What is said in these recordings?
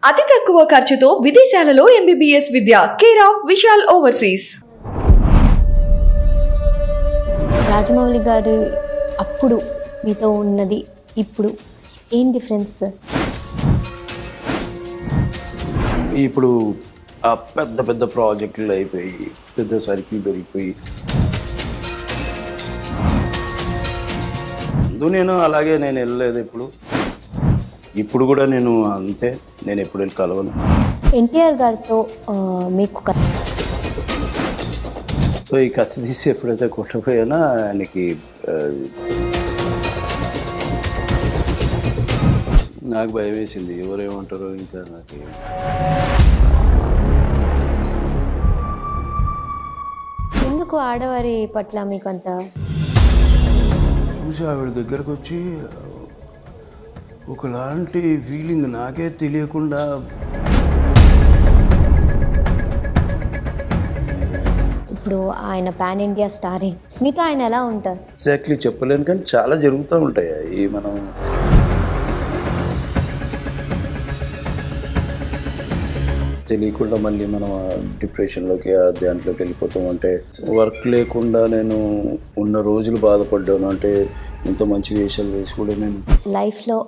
అతి తక్కువ ఖర్చుతో విదేశాలలో MBBS Vidya care of Vishal overseas. Rajamouli గారు అప్పుడు మీతో ఉన్నది ఇప్పుడు ఏం డిఫరెన్స్? ఇప్పుడు ఆ పెద్ద పెద్ద ప్రాజెక్టులు అయిపోయి పెద్ద సర్కిల్ పెరిగిపోయి నేను అలాగే నేను వెళ్ళలేదు. ఇప్పుడు కూడా నేను అంతే, నేను ఎప్పుడు వెళ్ళి కలవను. ఎన్టీఆర్ గారితో మీకు సో ఈ కత్తి తీసి ఎప్పుడైతే కొట్టపోయానో ఆయనకి నాకు భయం వేసింది, ఎవరేమంటారో ఇంకా నాకు. ఎందుకు ఆడవారి పట్ల మీకు అంత చూసి ఆవిడ దగ్గరకు వచ్చి ఒకలాంటి ఫీలింగ్ నాకే తెలియకుండా ఇప్పుడు ఆయన పాన్ ఇండియా స్టార్, మీతో ఆయన ఎలా ఉంటారు? ఎగ్జాక్ట్లీ చెప్పలేను, కానీ చాలా జరుగుతూ ఉంటాయి అవి. మనం తెలియకుండా మళ్ళీ మనం డిప్రెషన్లోకి దాంట్లోకి వెళ్ళిపోతాం. అంటే వర్క్ లేకుండా నేను ఉన్న రోజులు బాధపడ్డాను. అంటే ఎంతో మంచి వేషాలు వేసి కూడా నేను లైఫ్లో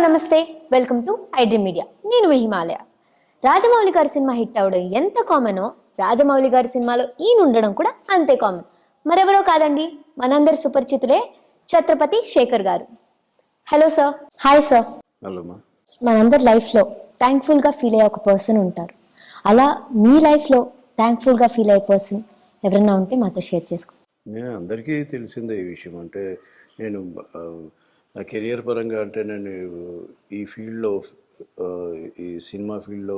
నమస్తే, వెల్కమ్ టు ఐడ్రీమ్ మీడియా. నేను మీ హిమాలయ. రాజమౌళి గారి సినిమా హిట్ అవడం ఎంత కామనో, రాజమౌళి గారి సినిమాలో ఈయన ఉండడం కూడా అంతే కామన్. మరెవరో కాదండి, మనందరి సుపరిచితులే ఛత్రపతి శేఖర్ గారు. Hello sir. Hi sir. మనందరి లైఫ్లో థ్యాంక్ఫుల్గా ఫీల్ అయ్యే ఒక పర్సన్ ఉంటారు. అలా మీ లైఫ్లో థ్యాంక్ఫుల్గా ఫీల్ అయ్యే పర్సన్ ఎవరన్నా ఉంటే మాతో షేర్ చేసుకో. నేను అందరికీ తెలిసిందే ఈ విషయం. అంటే నేను నా కెరియర్ పరంగా అంటే నేను ఈ ఫీల్డ్లో, ఈ సినిమా ఫీల్డ్లో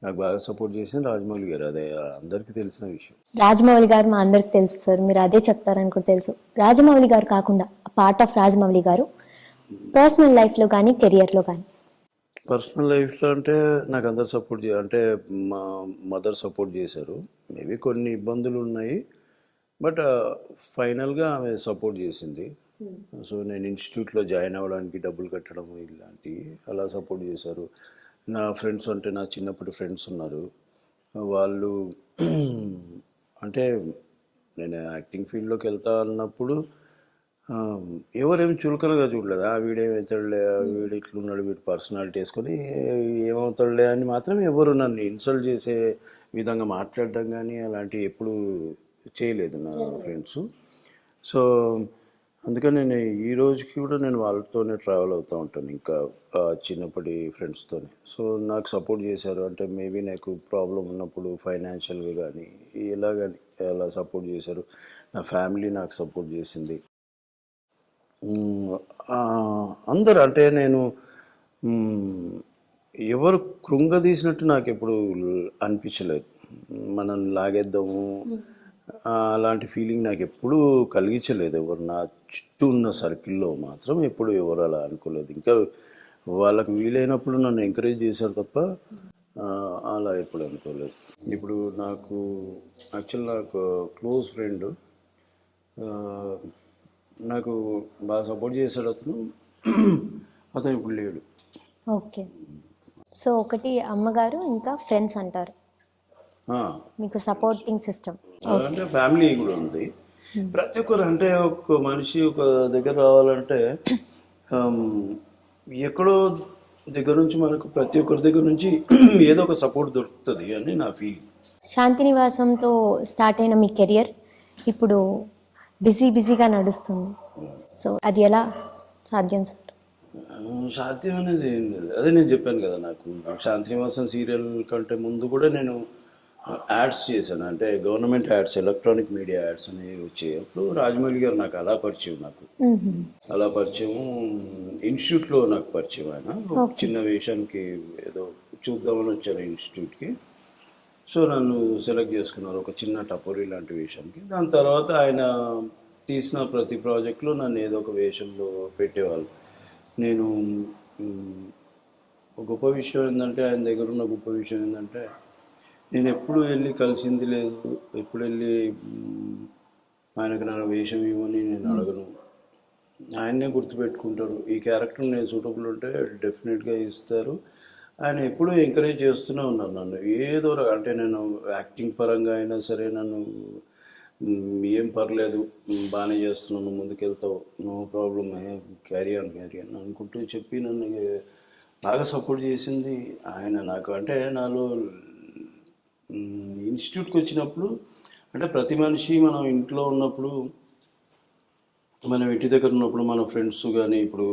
నాకు బాగా సపోర్ట్ చేసింది రాజమౌళి గారు. అదే అందరికీ తెలిసిన విషయం. రాజమౌళి గారు మా అందరికి తెలుసు సార్, మీరు అదే చెప్తారని కూడా తెలుసు. రాజమౌళి గారు కాకుండా పార్ట్ ఆఫ్ రాజమౌళి గారు పర్సనల్ లైఫ్లో కానీ కెరియర్లో కానీ? పర్సనల్ లైఫ్లో అంటే నాకు అందరు సపోర్ట్ అంటే మా మదర్ సపోర్ట్ చేశారు. మేబీ కొన్ని ఇబ్బందులు ఉన్నాయి, బట్ ఫైనల్గా ఆమె సపోర్ట్ చేసింది. సో నేను ఇన్స్టిట్యూట్లో జాయిన్ అవ్వడానికి డబ్బులు కట్టడం ఇలాంటివి అలా సపోర్ట్ చేశారు. నా ఫ్రెండ్స్ అంటే నా చిన్నప్పటి ఫ్రెండ్స్ ఉన్నారు. వాళ్ళు అంటే నేను యాక్టింగ్ ఫీల్డ్లోకి వెళ్తా అన్నప్పుడు ఎవరేమి చులకనగా చూడలేదు. వీడేమవుతాడులే, వీడు ఇట్లున్నాడు, వీడు పర్సనాలిటీ వేసుకొని ఏమవుతాడులే అని మాత్రం ఎవరు నన్ను ఇన్సల్ట్ చేసే విధంగా మాట్లాడడం కానీ అలాంటివి ఎప్పుడూ చేయలేదు నా ఫ్రెండ్స్. సో అందుకని నేను ఈ రోజుకి కూడా నేను వాళ్ళతోనే ట్రావెల్ అవుతూ ఉంటాను, ఇంకా చిన్నప్పటి ఫ్రెండ్స్తోనే. సో నాకు సపోర్ట్ చేశారు. అంటే మేబీ నాకు ప్రాబ్లం ఉన్నప్పుడు ఫైనాన్షియల్గా కానీ ఇలా కానీ అలా సపోర్ట్ చేశారు. నా ఫ్యామిలీ నాకు సపోర్ట్ చేసింది. అందరు అంటే నేను ఎవరు కృంగదీసినట్టు నాకు ఎప్పుడు అనిపించలేదు. మనం లాగేద్దాము అలాంటి ఫీలింగ్ నాకు ఎప్పుడూ కలిగించలేదు. ఎవరు నా చుట్టూ ఉన్న సర్కిల్లో మాత్రం ఎప్పుడు ఎవరు అలా అనుకోలేదు. ఇంకా వాళ్ళకు వీలైనప్పుడు నన్ను ఎంకరేజ్ చేశారు తప్ప అలా ఎప్పుడు అనుకోలేదు. ఇప్పుడు నాకు నాకు క్లోజ్ ఫ్రెండ్ నాకు బాగా సపోర్ట్ చేశాడు. అతను ఇప్పుడు లేడు. ఓకే. సో ఒకటి అమ్మగారు, ఇంకా ఫ్రెండ్స్ అంటారు, మీకు సపోర్టింగ్ సిస్టమ్ అంటే ఫ్యామిలీ కూడా ఉంది. ప్రతి ఒక్కరు అంటే ఒక మనిషి ఒక దగ్గర రావాలంటే ఎక్కడో దగ్గర నుంచి మనకు ప్రతి ఒక్కరి దగ్గర నుంచి ఏదో ఒక సపోర్ట్ దొరుకుతుంది అని నా ఫీలింగ్. శాంతినివాసంతో స్టార్ట్ అయిన మీ కెరియర్ ఇప్పుడు బిజీగా నడుస్తుంది. సో అది ఎలా సాధ్యం సార్? సాధ్యం అనేది ఏం లేదు. అదే నేను చెప్పాను కదా, నాకు శాంతినివాసం సీరియల్ కంటే ముందు కూడా నేను యాడ్స్ చేశాను, అంటే government ads, electronic media ads అనేవి వచ్చాయి. అప్పుడు రాజమౌళి గారు నాకు అలా పరిచయం, అలా పరిచయం. ఇన్స్టిట్యూట్లో నాకు పరిచయం. ఆయన ఒక చిన్న వేషానికి ఏదో చూద్దామని వచ్చారు ఇన్స్టిట్యూట్కి. సో నన్ను సెలెక్ట్ చేసుకున్నారు ఒక చిన్న టపోరీ లాంటి వేషానికి. దాని తర్వాత ఆయన తీసిన ప్రతి ప్రాజెక్టులో నన్ను ఏదో ఒక వేషంలో పెట్టేవాళ్ళు. నేను ఒక గొప్ప విషయం ఏంటంటే, ఆయన దగ్గర ఉన్న గొప్ప విషయం ఏంటంటే, నేను ఎప్పుడు వెళ్ళి కలిసింది లేదు, ఎప్పుడు వెళ్ళి ఆయనకు నా వేషం ఇవ్వని నేను అడగను. ఆయన్నే గుర్తుపెట్టుకుంటారు. ఈ క్యారెక్టర్ నేను సూటబుల్ ఉంటే డెఫినెట్గా ఇస్తారు. ఆయన ఎప్పుడూ ఎంకరేజ్ చేస్తూనే ఉన్నారు నన్ను. ఏదో అంటే నేను యాక్టింగ్ పరంగా అయినా సరే నన్ను ఏం పర్లేదు, బాగానే చేస్తున్నాను, ముందుకెళ్తావు, నో ప్రాబ్లమ్, క్యారీ ఆన్ అనుకుంటూ చెప్పి నన్ను బాగా సపోర్ట్ చేసింది ఆయన నాకు. అంటే నాలో ఇన్స్టిట్యూట్కి వచ్చినప్పుడు, అంటే ప్రతి మనిషి మనం ఇంట్లో ఉన్నప్పుడు, మనం ఇంటి దగ్గర ఉన్నప్పుడు మన ఫ్రెండ్స్ కానీ ఇప్పుడు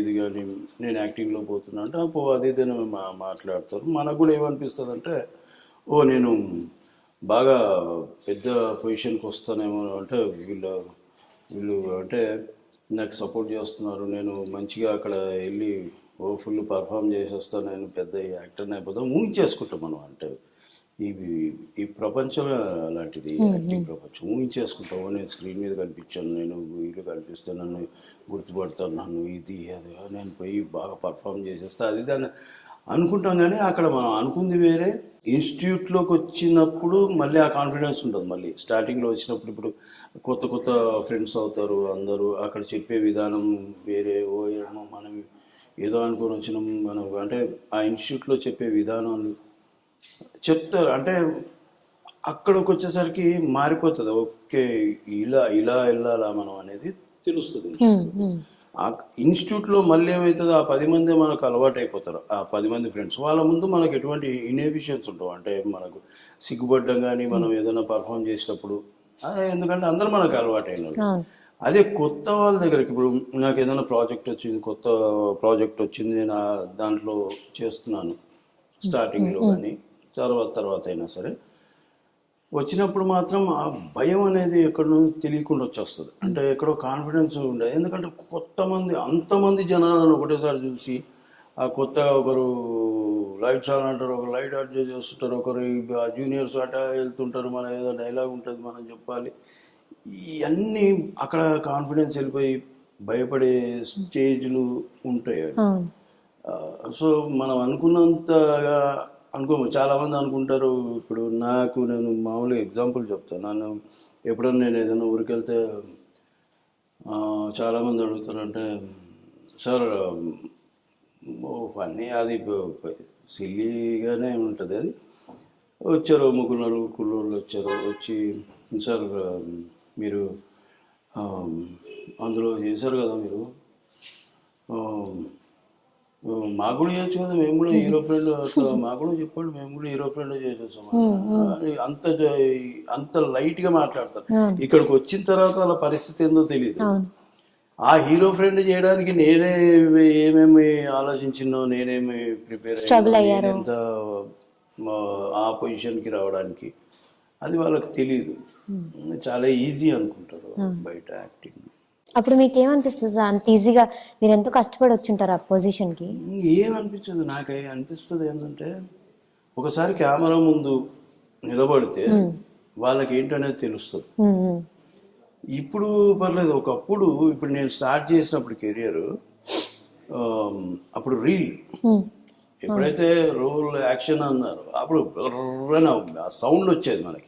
ఇది కానీ నేను యాక్టింగ్లో పోతున్నా అంటే అది ఇదని మాట్లాడతారు. మనకు కూడా ఏమనిపిస్తుంది అంటే, ఓ నేను బాగా పెద్ద పొజిషన్కి వస్తానేమో, అంటే వీళ్ళు అంటే నాకు సపోర్ట్ చేస్తున్నారు, నేను మంచిగా అక్కడ వెళ్ళి ఫుల్ పర్ఫామ్ చేసి వస్తాను, నేను పెద్ద యాక్టర్ని అయిపోతాను ఊహించేసుకుంటాం మనం. అంటే ఈ ప్రపంచమే అలాంటిది, యాక్టింగ్ ప్రపంచం. ఊహించేసుకుంటాము. నేను స్క్రీన్ మీద కనిపించాను, నేను వీళ్ళు కనిపిస్తాను, నన్ను గుర్తుపడతాను, నన్ను ఇది అది, నేను పోయి బాగా పర్ఫామ్ చేసేస్తా, అది దాన్ని అనుకుంటాం. కానీ అక్కడ మనం అనుకుంది వేరే. ఇన్స్టిట్యూట్లోకి వచ్చినప్పుడు మళ్ళీ ఆ కాన్ఫిడెన్స్ ఉంటుంది. మళ్ళీ స్టార్టింగ్లో వచ్చినప్పుడు ఇప్పుడు కొత్త కొత్త ఫ్రెండ్స్ అవుతారు అందరూ, అక్కడ చెప్పే విధానం వేరే. ఏమో మనం ఏదో అనుకొని వచ్చినాం మనం, అంటే ఆ ఇన్స్టిట్యూట్లో చెప్పే విధానాలు చెప్తారు. అంటే అక్కడికి వచ్చేసరికి మారిపోతుంది. ఓకే, ఇలా వెళ్ళాలా మనం అనేది తెలుస్తుంది. ఆ ఇన్స్టిట్యూట్లో మళ్ళీ ఏమవుతుందో, ఆ 10 మంది మనకు అలవాటు అయిపోతారు. ఆ 10 మంది ఫ్రెండ్స్ వాళ్ళ ముందు మనకు ఎటువంటి ఇన్హిబిషన్స్ ఉండవు. అంటే మనకు సిగ్గుపడ్డం కానీ మనం ఏదైనా పర్ఫామ్ చేసేటప్పుడు, ఎందుకంటే అందరూ మనకు అలవాటు అయినారు. అదే కొత్త వాళ్ళ దగ్గరికి, ఇప్పుడు నాకు ఏదైనా ప్రాజెక్ట్ వచ్చింది, కొత్త ప్రాజెక్ట్ వచ్చింది, నేను దాంట్లో చేస్తున్నాను స్టార్టింగ్లో కానీ తర్వాత అయినా సరే, వచ్చినప్పుడు మాత్రం ఆ భయం అనేది ఎక్కడో తెలియకుండా వచ్చేస్తుంది. అంటే ఎక్కడో కాన్ఫిడెన్స్ ఉండదు. ఎందుకంటే అంతమంది జనాలను ఒకటేసారి చూసి, ఆ కొత్త ఒకరు లైట్స్ ఆన్ అంటారు, ఒకరు లైట్ అడ్జస్ట్ చేస్తుంటారు, ఒకరు జూనియర్స్ అట వెళ్తుంటారు, మన ఏదో డైలాగ్ ఉంటుంది మనం చెప్పాలి, ఇవన్నీ అక్కడ కాన్ఫిడెన్స్ వెళ్ళిపోయి భయపడే స్టేజ్లు ఉంటాయి. సో మనం అనుకున్నంతగా అనుకోము. చాలామంది అనుకుంటారు. ఇప్పుడు నేను మామూలుగా ఎగ్జాంపుల్ చెప్తాను. ఎప్పుడన్నా నేను ఏదైనా ఊరికి వెళ్తే చాలామంది అడుగుతారంటే, సార్ ఫన్నీ, అది సిల్లీగానే ఉంటుంది, అది వచ్చారు 3-4 కుళ్ళోళ్ళు వచ్చి, సార్ మీరు అందులో చేశారు కదా, మీరు మాకు కూడా చేయొచ్చు కదా, మేము కూడా హీరో ఫ్రెండ్, మాకు కూడా చెప్పండి, మేము కూడా హీరో ఫ్రెండ్ చేసేస్తాం. అంత లైట్గా మాట్లాడతారు. ఇక్కడికి వచ్చిన తర్వాత వాళ్ళ పరిస్థితి ఏందో తెలియదు. ఆ హీరో ఫ్రెండ్ చేయడానికి నేనే ఏమేమి ఆలోచించినో, నేనేమి ప్రిపేర్ అయ్యాను, ఎంత ఆ పొజిషన్కి రావడానికి, అది వాళ్ళకి తెలియదు. చాలా ఈజీ అనుకుంటారు బయట యాక్టింగ్. అప్పుడు మీకు ఏమనిపిస్తుంది సార్? అంత ఈజీగా మీరు ఎంతో కష్టపడి వచ్చింటారు ఆ పొజిషన్కి. ఏమనిపించదు. నాకు అనిపిస్తుంది ఏంటంటే, ఒకసారి కెమెరా ముందు నిలబడితే వాళ్ళకి ఏంటనేది తెలుస్తుంది. ఇప్పుడు పర్లేదు. ఒకప్పుడు, ఇప్పుడు నేను స్టార్ట్ చేసినప్పుడు కెరియర్, అప్పుడు రీల్, ఎప్పుడైతే రోల్ యాక్షన్ అన్నారు అప్పుడు ఆ సౌండ్ వచ్చేది మనకి.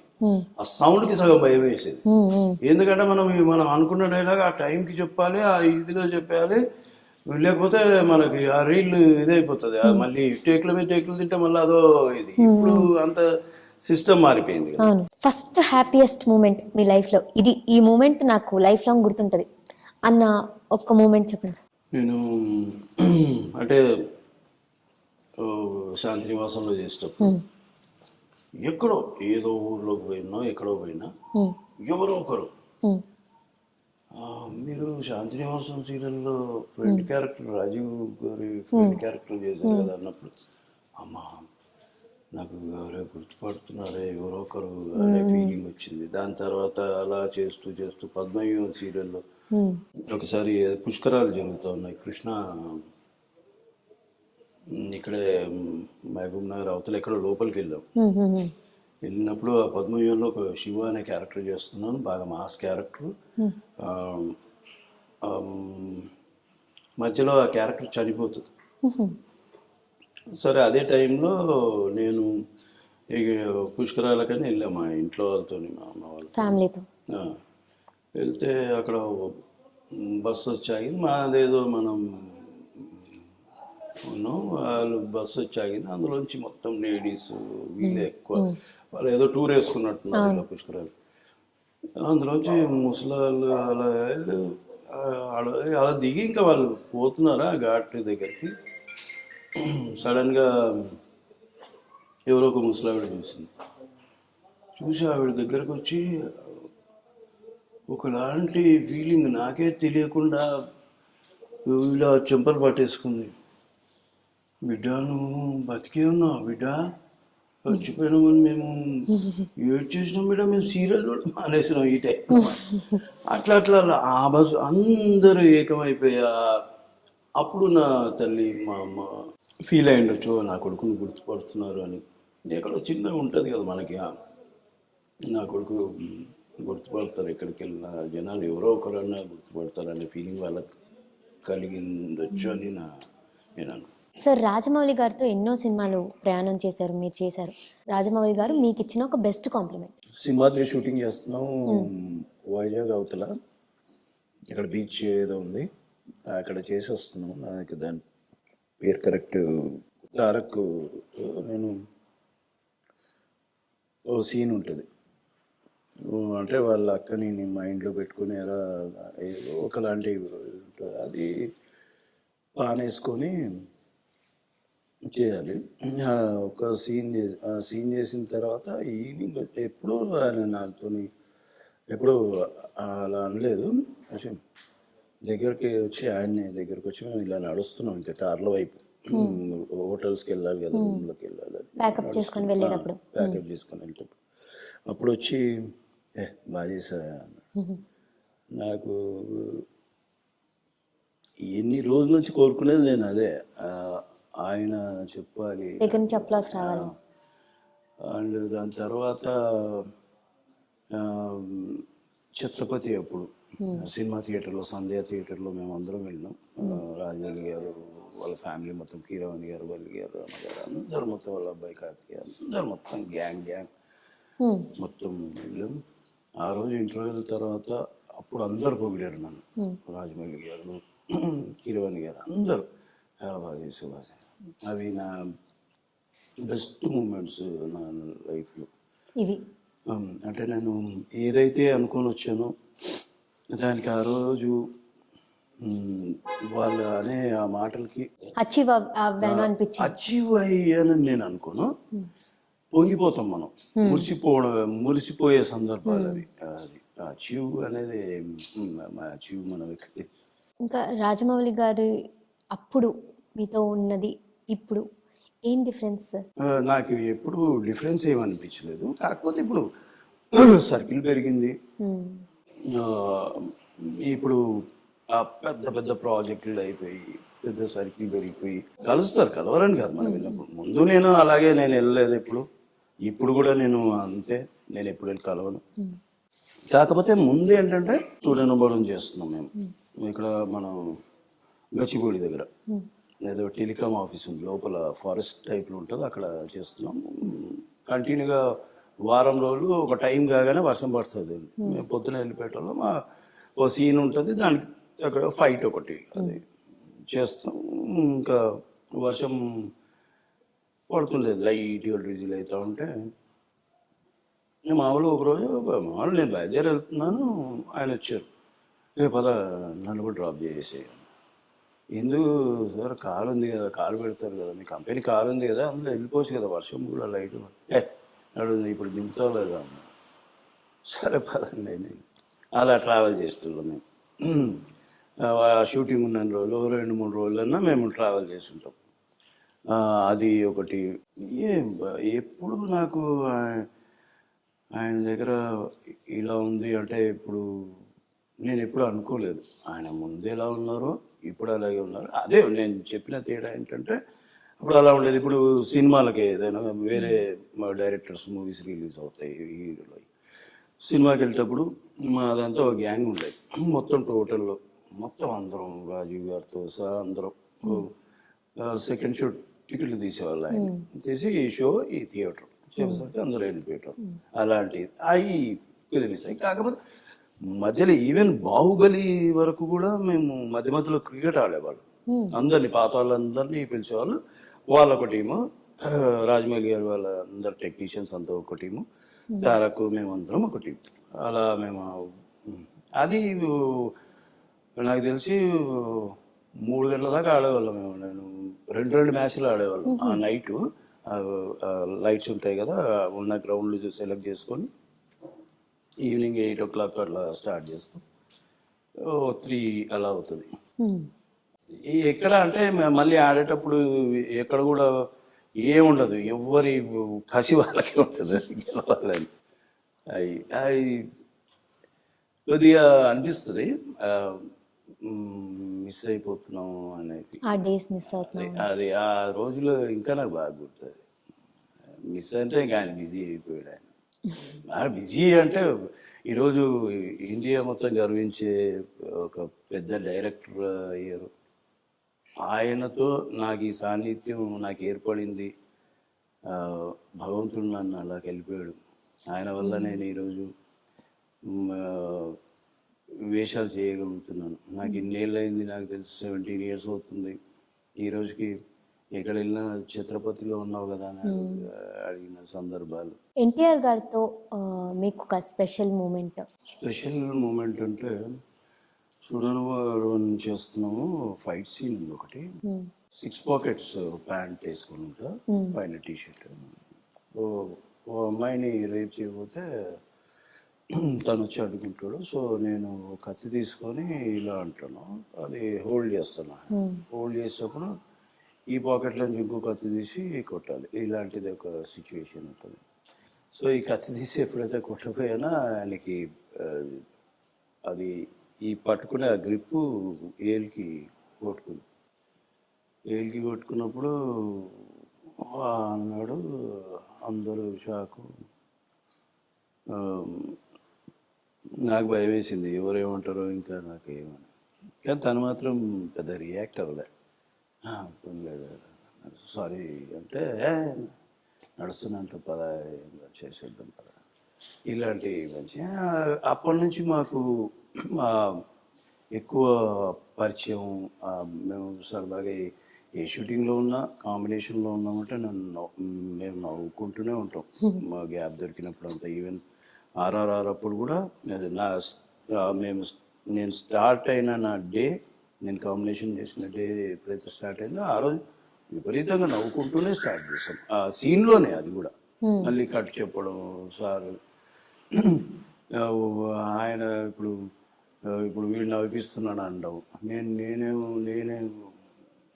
ఆ సౌండ్కి సగం భయం వేసేది. ఎందుకంటే మనం అనుకున్న డైలాగ్ ఆ టైంకి చెప్పాలి, ఆ ఇదిలో చెప్పాలి, లేకపోతే మనకి ఆ రీల్ ఇదైపోతుంది. మళ్ళీ టేకుల మీద టేకులు తింటే మళ్ళీ అదో ఇది. ఇప్పుడు అంత సిస్టమ్ మారిపోయింది. ఫస్ట్ హ్యాపీయెస్ట్ మూమెంట్ మీ లైఫ్లో, ఈ మూమెంట్ నాకు లైఫ్ లాంగ్ గుర్తుంటుంది అన్న ఒక్క మూమెంట్ చెప్పండి సార్. నేను అంటే శాంతినివాసంలో చేసేటప్పుడు, ఎక్కడో ఏదో ఊర్లోకి పోయినా, ఎక్కడో పోయినా ఎవరో ఒకరు, మీరు శాంతినివాసం సీరియల్లో ఫ్రెండ్ క్యారెక్టర్, రాజీవ్ గారి ఫ్రెండ్ క్యారెక్టర్ చేశారు కదా అన్నప్పుడు, అమ్మా నాకు ఎవరో గుర్తుపడుతున్నారే ఎవరో ఒకరు అనే ఫీలింగ్ వచ్చింది. దాని తర్వాత అలా చేస్తూ చేస్తూ పద్మవ్యూహం సీరియల్లో ఒకసారి పుష్కరాలు జరుగుతూ ఉన్నాయి కృష్ణ ఇక్కడే మహబూబ్ నగర్ అవతల ఎక్కడో లోపలికి వెళ్ళాం. వెళ్ళినప్పుడు ఆ పద్మవ్యూహంలో ఒక శివ అనే క్యారెక్టర్ చేస్తున్నాను, బాగా మాస్ క్యారెక్టర్. మధ్యలో ఆ క్యారెక్టర్ చనిపోతుంది. సరే అదే టైంలో నేను ఇక పుష్కరాలకని వెళ్ళాం మా ఇంట్లో వాళ్ళతో, మా అమ్మ వాళ్ళతో ఫ్యామిలీతో. వెళ్తే అక్కడ బస్సు వచ్చాగి మాదేదో మనం ఉన్నాం, వాళ్ళు బస్సు వచ్చాగింది. అందులోంచి మొత్తం లేడీస్ వీళ్ళే ఎక్కువ, వాళ్ళు ఏదో టూర్ వేసుకున్నట్టున్నారు ఇలా పుష్కరాలు. అందులోంచి ముసలాళ్ళు అలా అలా దిగి ఇంకా వాళ్ళు పోతున్నారా ఘాట్ దగ్గరికి. సడన్గా ఎవరో ఒక ముసలావిడ చూసి ఆవిడ దగ్గరకు వచ్చి ఒకలాంటి ఫీలింగ్ నాకే తెలియకుండా ఇలా చెంపలు పట్టేసుకుంది. బిడ్డ నువ్వు బతికే ఉన్నావు బిడ్డ, చచ్చిపోయినామని మేము ఏడ్ చేసినాం బిడ్డ, మేము సీరియల్ కూడా మానేసినాం ఈ టైం. అట్లా అట్లా అలా ఆ బస్సు అందరూ ఏకమైపోయా. అప్పుడు నా తల్లి మా అమ్మ ఫీల్ అయ్యిండొచ్చు, నా కొడుకుని గుర్తుపడుతున్నారు అని. ఎక్కడో చిన్నగా ఉంటుంది కదా మనకి, నా కొడుకు గుర్తుపడతారు, ఎక్కడికి వెళ్ళిన జనాలు ఎవరో ఒకరన్నా గుర్తుపడతారు అనే ఫీలింగ్ వాళ్ళకి కలిగిందొచ్చు అని నేను అనుకున్నాను. సార్, రాజమౌళి గారితో ఎన్నో సినిమాలు ప్రయాణం చేశారు, మీరు చేశారు. రాజమౌళి గారు మీకు ఇచ్చిన ఒక బెస్ట్ కాంప్లిమెంట్? సింహాద్రి షూటింగ్ చేస్తున్నాం వైజాగ్ అవతల, ఇక్కడ బీచ్ ఏదో ఉంది అక్కడ చేసి వస్తున్నాం. నాకు దాని పేరు కరెక్ట్ తారక్, నేను ఓ సీన్ ఉంటుంది అంటే వాళ్ళ అక్కని మైండ్లో పెట్టుకుని ఎలా ఒకలాంటి అది పానేసుకొని చేయాలి. ఒక సీన్ చేసిన తర్వాత ఈవినింగ్ ఎప్పుడూ ఆయన నాతో ఎప్పుడూ అలా అనలేదు. దగ్గరికి వచ్చి ఆయన్ని దగ్గరికి వచ్చి మేము ఇలా నడుస్తున్నాం ఇంకా కార్ల వైపు, హోటల్స్కి వెళ్ళాలి కదా, రూమ్లోకి వెళ్ళాలి, ప్యాకప్ చేసుకొని వెళ్ళేటప్పుడు ప్యాకప్ చేసుకొని వెళ్ళేటప్పుడు అప్పుడు వచ్చి బాగా చేశారా అన్నాడు. నాకు ఎన్ని రోజుల నుంచి కోరుకునేది నేను అదే, ఆయన చెప్పాలి దగ్గర నుంచి అప్లాస్ రావాలి. అండ్ దాని తర్వాత ఛత్రపతి అప్పుడు సినిమా థియేటర్లో, సంధ్యా థియేటర్లో మేము అందరం వెళ్ళినాం. రాజమౌళి గారు వాళ్ళ ఫ్యామిలీ మొత్తం, కీరవాణి గారు, వల్లి గారు, అమ్మగారు అందరూ మొత్తం, వాళ్ళ అబ్బాయి కార్తికేయ అందరూ మొత్తం గ్యాంగ్ మొత్తం వెళ్ళాం. ఆ రోజు ఇంటర్వ్యూల తర్వాత అప్పుడు అందరు పొగిడారు నన్ను, రాజమౌళి గారు, కీరవాణి గారు అందరూ బాగా చేసే బాగా. అవి నా బెస్ట్ మూమెంట్స్ నా లైఫ్లో ఇవి. అంటే నేను ఏదైతే అనుకొని వచ్చానో దానికి ఆ రోజు వాళ్ళు అనే ఆ మాటలకి అచీవ్ అయ్యానని నేను అనుకోను. పొంగిపోతాం మనం, మురిసిపోయే సందర్భాలు అవి. అది అచీవ్ అనేది అచీవ్ మనం ఎక్కడ. ఇంకా రాజమౌళి గారు అప్పుడు మీతో ఉన్నది ఇప్పుడు ఏం డిఫరెన్స్? నాకు ఎప్పుడు డిఫరెన్స్ ఏమనిపించలేదు. కాకపోతే ఇప్పుడు సర్కిల్ పెరిగింది. ఇప్పుడు ఆ పెద్ద పెద్ద ప్రాజెక్టులు అయిపోయి పెద్ద సర్కిల్ పెరిగిపోయి కలుస్తారు, కలవరని కాదు మనం వెళ్ళినప్పుడు. ముందు నేను అలాగే నేను వెళ్ళలేదు ఇప్పుడు కూడా నేను అంతే, నేను ఎప్పుడు వెళ్ళి కలవను. కాకపోతే ముందు ఏంటంటే చూడనుభవం చేస్తున్నాం మేము ఇక్కడ మనం గచ్చిబౌలి దగ్గర ఏదో టెలికామ్ ఆఫీస్ ఉంది, లోపల ఫారెస్ట్ టైప్లో ఉంటుంది, అక్కడ చేస్తున్నాం కంటిన్యూగా. వారం రోజులు ఒక టైం కాగానే వర్షం పడుతుంది. మేము పొద్దున వెళ్ళిపోయేటోళ్ళం, ఓ సీన్ ఉంటుంది, దానికి అక్కడ ఫైట్ ఒకటి అది చేస్తాం. ఇంకా వర్షం పడుతుండేది, లైట్గా డ్రిజిల్ అవుతూ ఉంటే మామూలు ఒకరోజు మామూలు నేను బయలుదేరి వెళ్తున్నాను, ఆయన వచ్చారు, పద నన్ను కూడా డ్రాప్ చేసేసి. ఎందుకు సార్, కారు ఉంది కదా, కారు పెడతారు కదా, మీ కంపెనీ కారు ఉంది కదా, అందులో వెళ్ళిపోవచ్చు కదా, వర్షం కూడా లైట్ నడుంది, ఇప్పుడు దింపుతావు లేదా అన్న. సరే పదండి నేను అలా ట్రావెల్ చేస్తున్నాం. మేము షూటింగ్ ఉన్న రోజులు 2-3 రోజులన్నా మేము ట్రావెల్ చేస్తుంటాం. అది ఒకటి. ఏం ఎప్పుడు నాకు ఆయన దగ్గర ఇలా ఉంది అంటే ఇప్పుడు నేను ఎప్పుడు అనుకోలేదు. ఆయన ముందు ఎలా ఉన్నారో ఇప్పుడు అలాగే ఉన్నారు. అదే నేను చెప్పిన తేడా ఏంటంటే అప్పుడు అలా ఉండేది. ఇప్పుడు సినిమాలకి ఏదైనా వేరే డైరెక్టర్స్ మూవీస్ రిలీజ్ అవుతాయి హీరోలు. సినిమాకి వెళ్ళేటప్పుడు మాదంతా ఒక గ్యాంగ్ ఉండేది. మొత్తం టోటల్లో మొత్తం అందరం రాజీవ్ గారితో సహా అందరం సెకండ్ షో టికెట్లు తీసేవాళ్ళు. ఆయన తీసి ఈ షో ఈ థియేటర్ చేసేసరికి అందరూ వెళ్ళిపోయారు. అలాంటిది అవి కుదిరిస్తాయి. కాకపోతే మధ్యలో ఈవెన్ బాహుబలి వరకు కూడా మేము మధ్య మధ్యలో క్రికెట్ ఆడేవాళ్ళం. అందరినీ పాత వాళ్ళందరినీ పిలిచేవాళ్ళు. వాళ్ళ ఒక టీము, రాజమౌళి గారి వాళ్ళ అందరు టెక్నీషియన్స్ అంతా ఒక టీము, తారకు మేమందరం ఒక టీం. అలా మేము అది నాకు తెలిసి 3 గంటల దాకా ఆడేవాళ్ళం మేము. నేను 2 మ్యాచ్లు ఆడేవాళ్ళం ఆ నైటు. లైట్స్ ఉంటాయి కదా, ఉన్న గ్రౌండ్లు సెలెక్ట్ చేసుకొని ఈవినింగ్ 8 o'clock అట్లా స్టార్ట్ చేస్తాం. 3 అలా అవుతుంది. ఎక్కడ అంటే మళ్ళీ ఆడేటప్పుడు ఎక్కడ కూడా ఏముండదు, ఎవరి కసి వాళ్ళకి ఉంటుంది గెలవాలని. అవి కొద్దిగా అనిపిస్తుంది, మిస్ అయిపోతున్నాం అనేది. ఆ డేస్ మిస్ అవుతున్నాం. అది ఆ రోజులో ఇంకా నాకు బాగా గుర్తుంది. మిస్ అంటే ఇంకా ఆయన బిజీ అయిపోయాడు. ఆయన బిజీ అంటే ఈరోజు ఇండియా మొత్తం గర్వించే ఒక పెద్ద డైరెక్టర్ అయ్యారు. ఆయనతో నాకు ఈ సాన్నిధ్యం నాకు ఏర్పడింది. భగవంతుడు నన్ను అలా వెళ్ళిపోయాడు. ఆయన వల్ల నేను ఈరోజు వేషాలు చేయగలుగుతున్నాను. నాకు ఇన్నేళ్ళు అయింది, నాకు తెలిసి 17 years అవుతుంది. ఈ రోజుకి ఎక్కడ వెళ్ళినా ఛత్రపతిలో ఉన్నావు కదా అని అడిగిన సందర్భాలు. ఎన్టీఆర్ గారితో మీకు ఒక స్పెషల్ మూమెంట్ అంటే చూడను చేస్తున్నాము. ఫైట్ సీన్ ఉంది ఒకటి. 6 pockets ప్యాంట్ వేసుకుని ఉంటా, పైన టీషర్ట్. ఓ అమ్మాయిని రేప్ చేయకపోతే తను వచ్చి అడుగుంటాడు. సో నేను కత్తి తీసుకొని ఇలా అంటాను, అది హోల్డ్ చేస్తాను. హోల్డ్ చేసేటప్పుడు ఈ పాకెట్లో నుంచి ఇంకో కత్తి తీసి కొట్టాలి. ఇలాంటిది ఒక సిచ్యువేషన్ ఉంటుంది. సో ఈ కత్తి తీసి ఎప్పుడైతే కొట్టపోయానో ఆయనకి అది ఈ పట్టుకునే ఆ గ్రిప్పు ఏలికి కొట్టుకున్నప్పుడు అన్నాడు. అందరూ షాకు. నాకు భయం వేసింది, ఎవరేమంటారో ఇంకా నాకేమని. కానీ తను మాత్రం పెద్ద రియాక్ట్ అవ్వలే. లేదు సారీ అంటే నడుస్తున్నంట పద చేసేద్దాం పద, ఇలాంటి మంచి. అప్పటి నుంచి మాకు ఎక్కువ పరిచయం. మేము సరదాగా ఏ షూటింగ్లో ఉన్నా, కాంబినేషన్లో ఉన్నామంటే మేము నవ్వుకుంటూనే ఉంటాం మా గ్యాప్ దొరికినప్పుడు అంతా. ఈవెన్ RRR అప్పుడు కూడా నేను స్టార్ట్ అయిన నా డే, నేను కాంబినేషన్ చేసిన డే ఎప్పుడైతే స్టార్ట్ అయిందో ఆ రోజు విపరీతంగా నవ్వుకుంటూనే స్టార్ట్ చేస్తాం. ఆ సీన్లోనే అది కూడా మళ్ళీ కట్ చెప్పడం. సార్ ఆయన ఇప్పుడు వీడు నవ్విస్తున్నాడు అనడం,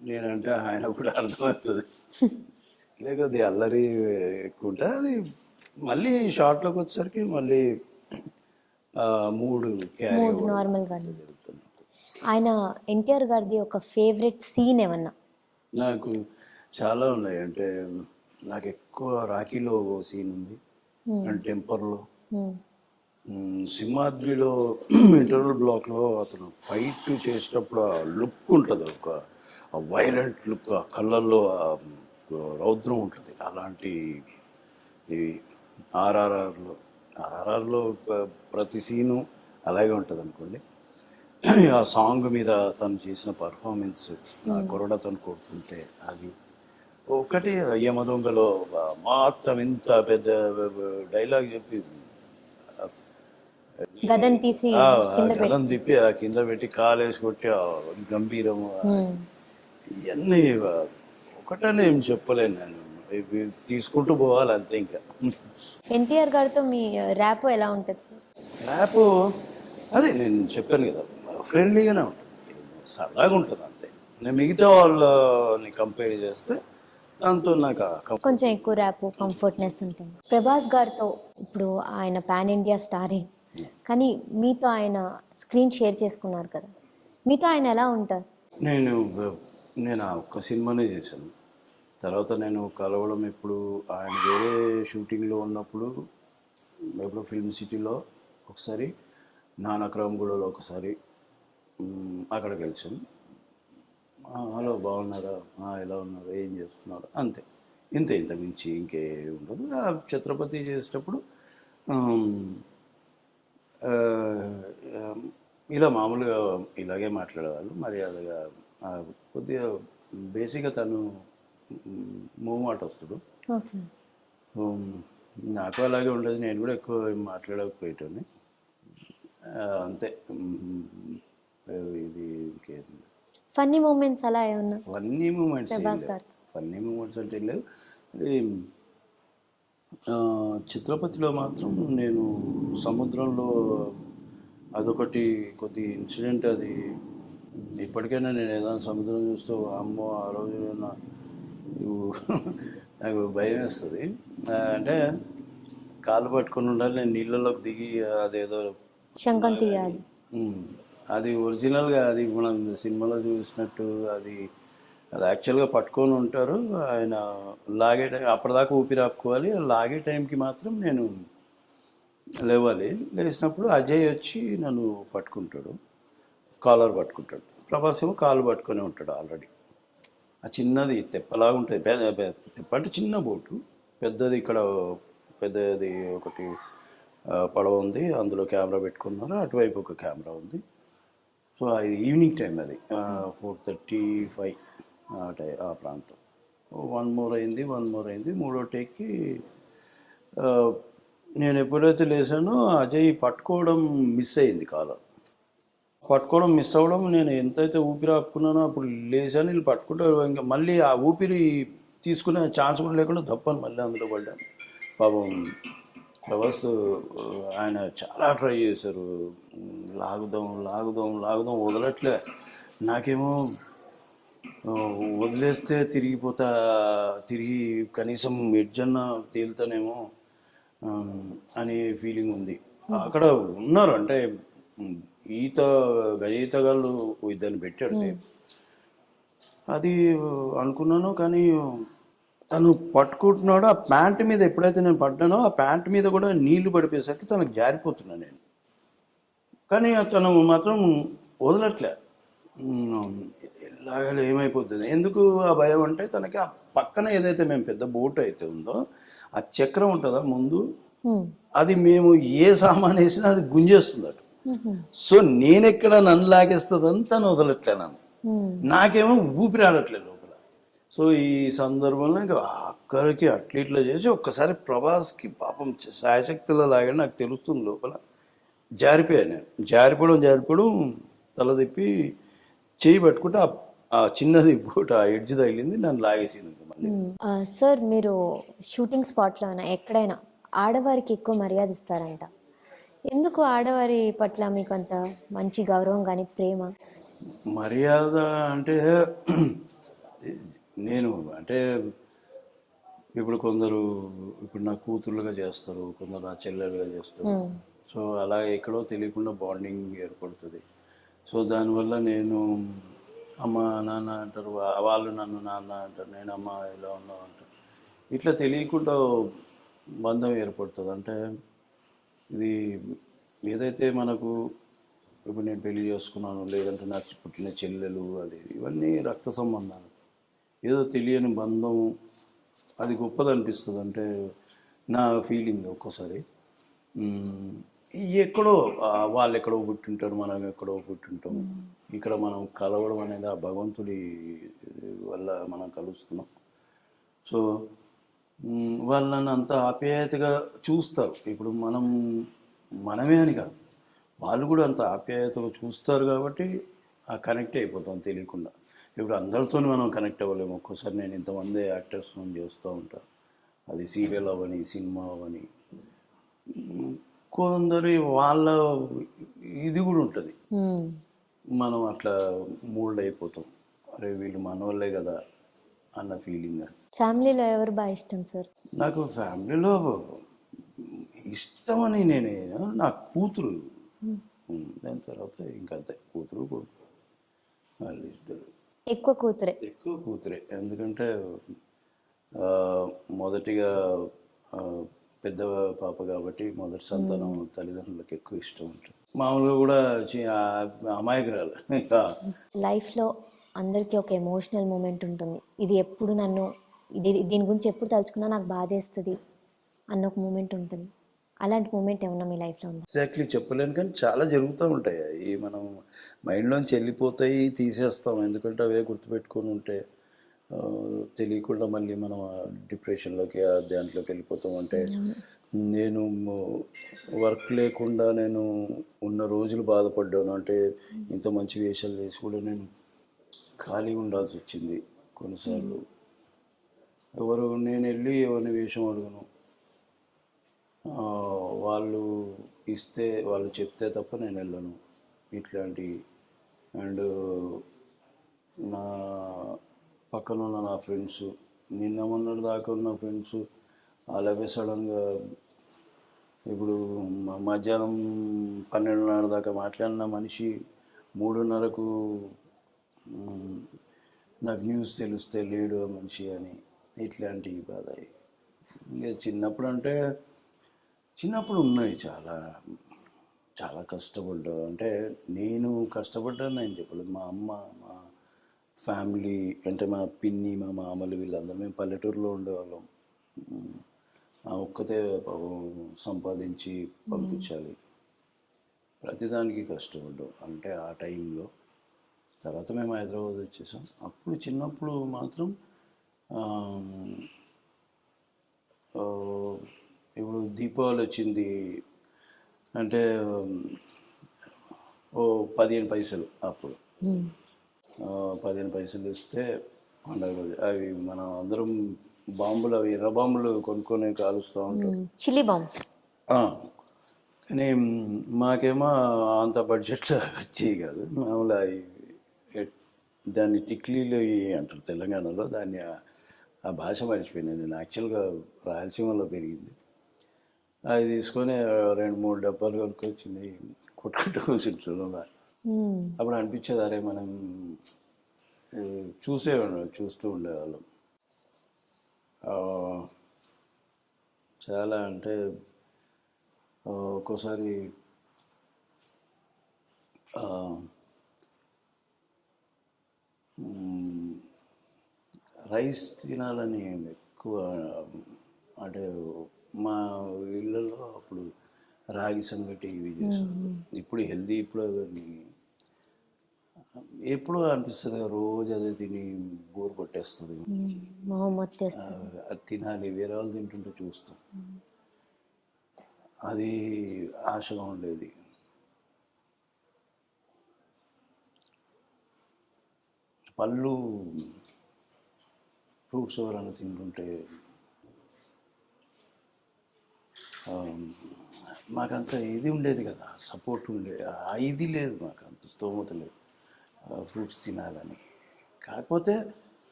నేనంటే ఆయన కూడా అర్థమవుతుంది. లేకపోతే అల్లరి ఎక్కువ ఉంటుంది. అది మళ్ళీ షార్ట్లోకి వచ్చేసరికి మళ్ళీ మూడు నార్మల్గా జరుగుతుంది. ఆయన ఎన్టీఆర్ గారిది ఒక ఫేవరెట్ సీన్ ఏమన్నా? నాకు చాలా ఉన్నాయి. అంటే నాకు ఎక్కువ రాఖీలో సీన్ ఉంది, అండ్ టెంపర్లో, సింహాద్రిలో ఇంటర్వల్ బ్లాక్లో అతను ఫైట్ చేసేటప్పుడు ఆ లుక్ ఉంటుంది, ఒక వైలెంట్ లుక్, ఆ కళ్ళల్లో రౌద్రం ఉంటుంది. అలాంటి ఆర్ఆర్ఆర్లో ప్రతి సీను అలాగే ఉంటుంది అనుకోండి. ఆ సాంగ్ మీద తను చేసిన పర్ఫార్మెన్స్, ఆ కొరడ తను కొడుతుంటే అది ఒకటి. యమదొంగలో మొత్తం ఇంత పెద్ద డైలాగ్ చెప్పి గదం తీసి గదం తిప్పి ఆ కింద పెట్టి కాలేసి కొట్టి గంభీరము, ఇవన్నీ ఒకటనే ఏం చెప్పలేను నేను, తీసుకుంటూ పోవాలి అంతే. ఇంకా ఎన్టీఆర్ గారితో మీ ర్యాప్ ఎలా ఉంటుంది సార్? ర్యాప్ అదే నేను చెప్పాను కదా, ఫ్రెండ్లీగానే ఉంటుంది, సరదాగా ఉంటుంది అంతే. నేను మిగతా వాళ్ళని కంపేర్ చేస్తే దాంతో నాకు కొంచెం ఎక్కువ ర్యాప్ కంఫర్ట్నెస్ ఉంటుంది. ప్రభాస్ గారితో ఇప్పుడు ఆయన పాన్ ఇండియా స్టారే, కానీ మీతో ఆయన స్క్రీన్ షేర్ చేసుకున్నారు కదా, మీతో ఆయన ఎలా ఉంటారు? నేను నేను ఆ ఒక్క సినిమానే చేశాను. తర్వాత నేను కలవడం ఎప్పుడు ఆయన వేరే షూటింగ్లో ఉన్నప్పుడు, ఎప్పుడో ఫిల్మ్ సిటీలో ఒకసారి, నానక్రమంగూడలో ఒకసారి అక్కడికి వెళ్ళాను. హలో బాగున్నారా, ఎలా ఉన్నారు, ఏం చేస్తున్నారు, అంతే. ఇంత మించి ఇంకే ఉండదు. ఆ ఛత్రపతి చేసేటప్పుడు ఇలా మామూలుగా ఇలాగే మాట్లాడేవాళ్ళు మర్యాదగా. కొద్దిగా బేసిక్గా తను మూవ్ మాట వస్తుడు. ఓకే. నాకు అలాగే ఉండేది, నేను కూడా ఎక్కువ మాట్లాడకపోయేటోని, అంతే. ఇది ఇంకేంది ఫన్నీ మూమెంట్స్ అలా ఏమన్నా? ఫన్నీ మూమెంట్స్ ప్రభాస్ గారు ఫన్నీ మూమెంట్స్ అంటే ఏం లేవు. చిత్రపతిలో మాత్రం నేను సముద్రంలో అదొకటి కొద్ది ఇన్సిడెంట్. అది ఇప్పటికైనా నేను ఏదైనా సముద్రం చూస్తూ అమ్మో ఆ రోజు నాకు భయం వేస్తుంది. అంటే కాళ్ళు పట్టుకొని ఉండాలి, నేను నీళ్ళలోకి దిగి అదేదో శంఖం తీయాలి. అది ఒరిజినల్గా అది మనం సినిమాలో చూసినట్టు అది యాక్చువల్గా పట్టుకొని ఉంటారు. ఆయన లాగే టైం అప్పటిదాకా ఊపిరి ఆపుకోవాలి, లాగే టైంకి మాత్రం నేను లేవాలి. లేచినప్పుడు అజయ్ వచ్చి నన్ను పట్టుకుంటాడు, కాలర్ పట్టుకుంటాడు. ప్రభాస్ ఏమో కాలు పట్టుకొని ఉంటాడు ఆల్రెడీ. ఆ చిన్నది తెప్పలాగా ఉంటుంది, తెప్ప అంటే చిన్న బోటు, పెద్దది ఇక్కడ పెద్దది ఒకటి పడవ ఉంది, అందులో కెమెరా పెట్టుకున్నారు, అటువైపు ఒక కెమెరా ఉంది. సో అది ఈవినింగ్ టైం, అది 4:35 ఆ ప్రాంతం. వన్ మోర్ అయింది. మూడో టేక్కి నేను ఎప్పుడైతే లేసానో అజయ్ పట్టుకోవడం మిస్ అయింది. పట్టుకోవడం మిస్ అవ్వడం, నేను ఎంతైతే ఊపిరి ఆపుకున్నానో అప్పుడు లేచాను, వీళ్ళు పట్టుకుంటారు. ఇంకా మళ్ళీ ఆ ఊపిరి తీసుకునే ఛాన్స్ కూడా లేకుండా తప్పని మళ్ళీ అందులో పడ్డాను. పాపం ప్రభాస్ ఆయన చాలా ట్రై చేశారు, లాగుదాం వదలట్లే. నాకేమో వదిలేస్తే తిరిగి కనీసం ఎడ్జన్న తేలుతానేమో అనే ఫీలింగ్ ఉంది. అక్కడ ఉన్నారు అంటే గజయితగాళ్ళు ఇద్దరిని పెట్టాడు. అది అనుకున్నాను, కానీ తను పట్టుకుంటున్నాడు. ఆ ప్యాంట్ మీద ఎప్పుడైతే నేను పడ్డానో ఆ ప్యాంట్ మీద కూడా నీళ్లు పడిపోయేసరికి తనకు జారిపోతున్నా నేను, కానీ తను మాత్రం వదలట్లే. ఎలాగలే ఏమైపోతుంది, ఎందుకు ఆ భయం అంటే తనకి ఆ పక్కన ఏదైతే మేము పెద్ద బోట్ అయితే ఉందో ఆ చక్రం ఉంటుందా ముందు, అది మేము ఏ సామాన్ వేసినా అది గుంజేస్తుంది అటు. సో నేనెక్కడ నన్ను లాగేస్తుందని తను వదలట్లే నన్ను, నాకేమో ఊపిరి ఆడట్లేదు లోపల. సో ఈ సందర్భంలో ఇంకా అక్కడికి ఇట్లా చేసి ఒక్కసారి ప్రభాస్కి పాపం సాయశక్తిలో లాగాడు, నాకు తెలుస్తుంది లోపల. జారిపోయాను నేను, జారిపోవడం తల తిప్పి చేయి పట్టుకుంటే ఆ చిన్నది బోట్ ఆ ఎడ్జ్ తగిలింది, నన్ను లాగేసింది. మళ్ళీ సార్, మీరు షూటింగ్ స్పాట్లో అయినా ఎక్కడైనా ఆడవారికి ఎక్కువ మర్యాద ఇస్తారంట, ఎందుకు ఆడవారి పట్ల మీకు అంత మంచి గౌరవం కానీ ప్రేమ? మర్యాద అంటే నేను అంటే ఇప్పుడు కొందరు ఇప్పుడు నా కూతుర్లుగా చేస్తారు, కొందరు నా చెల్లెలుగా చేస్తారు. సో అలా ఎక్కడో తెలియకుండా బాండింగ్ ఏర్పడుతుంది. సో దానివల్ల నేను అమ్మ నాన్న అంటారు, వాళ్ళు నన్ను నాన్న అంటారు, నేను అమ్మ ఇలా ఉన్నావు అంటారు. ఇట్లా తెలియకుండా బంధం ఏర్పడుతుంది. అంటే ఇది ఏదైతే మనకు ఇప్పుడు నేను పెళ్లి చేసుకున్నాను, లేదంటే నాకు పుట్టిన చెల్లెలు, అది ఇవన్నీ రక్త సంబంధాలు, ఏదో తెలియని బంధం, అది గొప్పది అనిపిస్తుంది. అంటే నా ఫీలింగ్ ఒక్కోసారి. ఎక్కడో వాళ్ళు ఎక్కడో పుట్టింటారు, మనం ఎక్కడో పుట్టింటాం. ఇక్కడ మనం కలవడం అనేది ఆ భగవంతుడి వల్ల మనం కలుస్తున్నాం. సో వాళ్ళు నన్ను అంత ఆప్యాయతగా చూస్తారు. ఇప్పుడు మనమే అని కాదు, వాళ్ళు కూడా అంత ఆప్యాయతగా చూస్తారు కాబట్టి ఆ కనెక్ట్ అయిపోతాం తెలియకుండా. ఇప్పుడు అందరితో మనం కనెక్ట్ అవ్వలేము. ఒక్కోసారి నేను ఇంతమంది యాక్టర్స్ చేస్తూ ఉంటాను, అది సీరియల్ అవ్వని, సినిమా అవ్వని, కొందరి వాళ్ళ ఇది కూడా ఉంటుంది. మనం అట్లా మూల్డ్ అయిపోతాం, అరే వీళ్ళు మన వాళ్ళే కదా అన్న ఫీలింగ్ అది. ఫ్యామిలీలో ఎవరు బాగా ఇష్టం సార్? నాకు ఫ్యామిలీలో ఇష్టమని నేనే నా కూతురు. దాని తర్వాత ఇంకా అంతే, కూతురు కొడుకు వాళ్ళు ఇద్దరు. ఎక్కువ కూతురే. ఎక్కువ కూతురే, ఎందుకంటే ఆ, మొదటిగా ఆ, పెద్ద పాప కాబట్టి మొదటి సంతానం తల్లిదండ్రులకు ఎక్కువ ఇష్టం ఉంటుంది. మామూలుగా కూడా అమాయకురాలు. లైఫ్లో అందరికీ ఒక ఎమోషనల్ మూమెంట్ ఉంటుంది. ఇది ఎప్పుడు నన్ను దీని గురించి ఎప్పుడు తలుచుకున్నా నాకు బాధేస్తుంది అన్న ఒక మూమెంట్ ఉంటుంది. అలాంటి మూమెంట్ ఏమన్నా మీ లైఫ్లో ఉందా? ఎగ్జాక్ట్లీ చెప్పలేను, కానీ చాలా జరుగుతూ ఉంటాయి. అవి మనం మైండ్లోంచి వెళ్ళిపోతాయి, తీసేస్తాం. ఎందుకంటే అవే గుర్తుపెట్టుకొని ఉంటే తెలియకుండా మళ్ళీ మనం డిప్రెషన్లోకి దాంట్లోకి వెళ్ళిపోతాం. అంటే నేను వర్క్ లేకుండా నేను ఉన్న రోజులు బాధపడ్డాను. అంటే ఇంత మంచి వేషాలు వేసి కూడా నేను ఖాళీ ఉండాల్సి వచ్చింది కొన్నిసార్లు. నేను వెళ్ళి ఎవరిని వేషం అడగను, వాళ్ళు ఇస్తే వాళ్ళు చెప్తే తప్ప నేను వెళ్ళను. ఇట్లాంటి అండ్ నా పక్కన ఉన్న నా ఫ్రెండ్స్, నిన్న మొన్నటి దాకా ఉన్న ఫ్రెండ్స్ అలాగే సడన్గా ఇప్పుడు మధ్యాహ్నం 12:30 దాకా మాట్లాడిన మనిషి 3:30కు నాకు న్యూస్ తెలిస్తే లేడు ఆ మనిషి అని. ఇట్లాంటి బాధ. ఇంకా చిన్నప్పుడు ఉన్నాయి చాలా చాలా కష్టపడ్డా. అంటే నేను కష్టపడ్డాను నేను చెప్పలేదు. మా అమ్మ, మా ఫ్యామిలీ, అంటే మా పిన్ని, మా మామలు, వీళ్ళందరూ మేము పల్లెటూరులో ఉండేవాళ్ళం. ఆ ఒక్కతే సంపాదించి పంపించాలి, ప్రతిదానికి కష్టపడ్డాం. అంటే ఆ టైంలో తర్వాత మేము హైదరాబాద్ వచ్చేసాం. అప్పుడు చిన్నప్పుడు మాత్రం ఇప్పుడు దీపావళి వచ్చింది అంటే 15 పైసలు, అప్పుడు 15 పైసలు ఇస్తే పండగ రోజు అవి మనం అందరం బాంబులు, అవి ఎర్ర బాంబులు కొనుక్కొని కాలుస్తూ ఉంటాం, చిల్లీ బాంబ్స్. కానీ మాకేమో అంత బడ్జెట్లో వచ్చేవి కాదు. మామూలు దాన్ని టిక్లీలు అంటారు తెలంగాణలో. దాన్ని ఆ భాష మర్చిపోయినాను నేను. యాక్చువల్గా రాయలసీమలో పెరిగింది. అది తీసుకొని 2-3 డబ్బాలు కొనుక్కొచ్చింది, కొట్టుకుంటూ కూర్చుంటున్నా. అప్పుడు అనిపించేది, అరే మనం చూస్తూ ఉండేవాళ్ళం. చాలా అంటే ఒక్కోసారి రైస్ తినాలని ఎక్కువ. అంటే మా ఇళ్ళలో అప్పుడు రాగి సంగటి ఇవి చేశారు. ఇప్పుడు హెల్దీ, ఇప్పుడు అవన్నీ ఎప్పుడు అనిపిస్తుంది రోజు అదే తిని బోర్ కొట్టేస్తుంది, అది తినాలి, వేరే వాళ్ళు తింటుంటే చూస్తాం. అది ఆశగా ఉండేది. పళ్ళు, ఫ్రూట్స్ ఎవరైనా తింటుంటే మాకంత ఇది ఉండేది కదా, సపోర్ట్ ఉండేది. ఇది లేదు, మాకు అంత స్తోమత లేదు ఫ్రూట్స్ తినాలని. కాకపోతే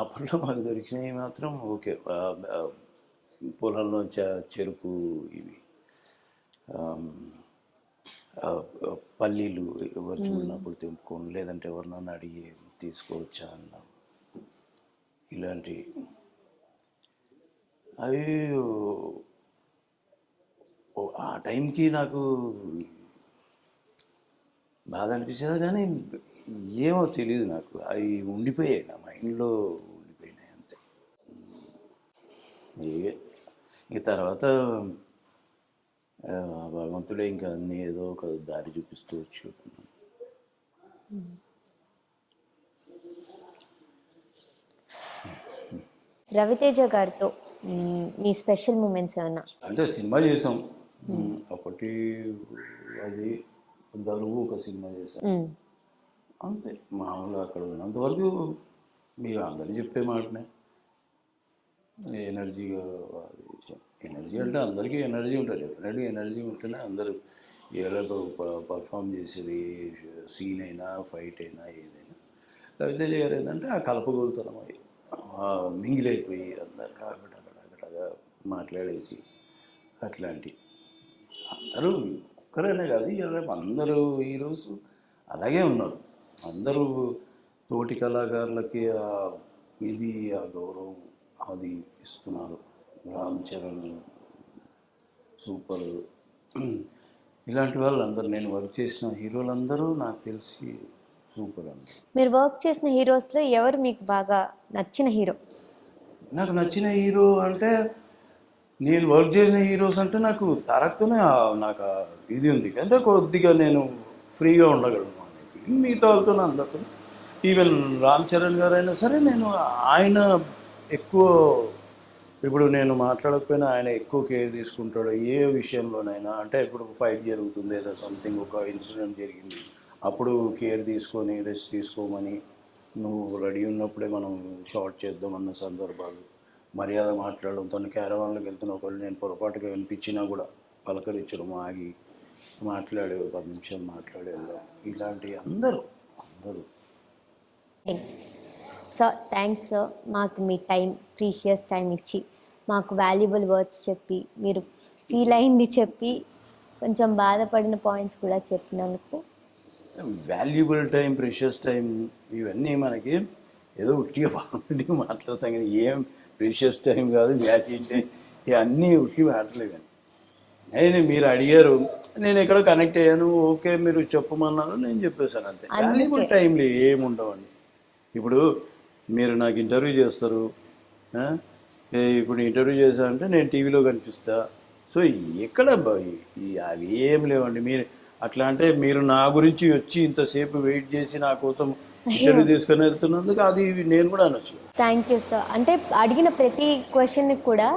అప్పట్లో మాకు దొరికినవి మాత్రం ఓకే. పొలంలో చెరుకు, ఇవి పల్లీలు ఎవరు చూడనప్పుడు తెంపుకోండి, లేదంటే ఎవరినన్నా అడిగి తీసుకోవచ్చా అన్నాం. ఇలాంటి అవి ఆ టైంకి నాకు బాధ అనిపించేది, కానీ ఏమో తెలియదు నాకు. అవి ఉండిపోయాయి నా మైండ్లో, ఉండిపోయినాయి అంతే. ఇక తర్వాత భగవంతుడే ఇంకా అన్నీ ఏదో ఒక దారి చూపిస్తూ వచ్చి. రవితేజ గారితో మీ స్పెషల్ మూమెంట్స్ ఏమన్నా? అంటే సినిమా చేసాం ఒకటి, అది దరువు ఒక సినిమా చేశాం అంతే. మామూలుగా అక్కడ ఉన్నంతవరకు మీరు అందరినీ చెప్పే మాటనే, ఎనర్జీగా. ఎనర్జీ అంటే అందరికీ ఎనర్జీ ఉంటుంది, డెఫినెట్గా ఎనర్జీ ఉంటేనే అందరూ ఏదో పర్ఫామ్ చేసేది, సీన్ అయినా ఫైట్ అయినా ఏదైనా. రవితేజ గారు ఏంటంటే ఆ కలపగోలుతనం అవి మింగిలైపోయి అందరు అక్కడ మాట్లాడేసి అట్లాంటి అందరూ ఒక్కరైనా కాదు రేపు అందరూ హీరోస్ అలాగే ఉన్నారు. అందరూ తోటి కళాకారులకి ఇది ఆ గౌరవం అది ఇస్తున్నారు. రామ్ చరణ్ సూపర్, ఇలాంటి వాళ్ళందరూ నేను వర్క్ చేసిన హీరోలందరూ నాకు తెలిసి సూపర్ అండి. మీరు వర్క్ చేసిన హీరోస్లో ఎవరు మీకు బాగా నచ్చిన హీరో? నాకు నచ్చిన హీరో అంటే నేను వర్క్ చేసిన హీరోస్ అంటే నాకు తారక్తోనే నాకు ఇది ఉంది. అంటే కొద్దిగా నేను ఫ్రీగా ఉండగలను. మిగతా వాళ్ళతో అందరితో ఈవెన్ రామ్ చరణ్ గారు అయినా సరే నేను ఆయన ఎక్కువ ఇప్పుడు నేను మాట్లాడకపోయినా ఆయన ఎక్కువ కేర్ తీసుకుంటాడు ఏ విషయంలోనైనా. అంటే ఇప్పుడు ఫైట్ జరుగుతుంది ఏదో సంథింగ్ ఒక ఇన్సిడెంట్ జరిగింది అప్పుడు కేర్ తీసుకొని రెస్ట్ తీసుకోమని నువ్వు రెడీ ఉన్నప్పుడే మనం షార్ట్ చేద్దామన్న సందర్భాలు, మర్యాద మాట్లాడడం, తను క్యారవాన్లోకి వెళ్తున్న ఒకళ్ళు నేను పొరపాటుగా వినిపించినా కూడా పలకరించడం, ఆగి మాట్లాడే 10 నిమిషాలు మాట్లాడే ఇలాంటి అందరూ. సో థ్యాంక్స్ సార్, మాకు మీ టైం ప్రీషియస్ టైం ఇచ్చి మాకు వాల్యుబుల్ వర్డ్స్ చెప్పి మీరు ఫీల్ అయింది చెప్పి కొంచెం బాధపడిన పాయింట్స్ కూడా చెప్పినందుకు. వాల్యుబుల్ టైం, ప్రెషియస్ టైం ఇవన్నీ మనకి ఏదో ఉట్టిగా ఫార్మాలిటీ మాట్లాడతాం కానీ ఏం ప్రెషియస్ టైం కాదు, వాల్యూ టైం ఇవన్నీ ఉట్టి మాట్లాడలేవు. మీరు అడిగారు, నేను ఎక్కడో కనెక్ట్ అయ్యాను, ఓకే మీరు చెప్పమన్నారు, నేను చెప్పేశాను అంతే. వాల్యుబుల్ టైంలో ఏముండవండి. ఇప్పుడు మీరు నాకు ఇంటర్వ్యూ చేస్తారు, ఇప్పుడు ఇంటర్వ్యూ చేశారంటే నేను టీవీలో కనిపిస్తా. సో ఎక్కడ అవి ఏం లేవండి. మీరు అట్లా అంటే మీరు నా గురించి వచ్చి ఇంతసేపు వెయిట్ చేసి నా కోసం ఇంటర్వ్యూ తీసుకొని వెళ్తున్నందుకు అది నేను కూడా అనొచ్చు. Thank you sir. అంటే అడిగిన ప్రతి క్వశ్చన్కి కూడా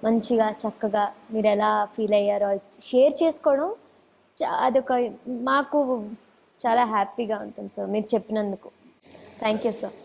మంచిగా చక్కగా మీరు ఎలా ఫీల్ అయ్యారో షేర్ చేసుకోవడం అదొక మాకు చాలా హ్యాపీగా ఉంటుంది సార్ మీరు చెప్పినందుకు. Thank you sir.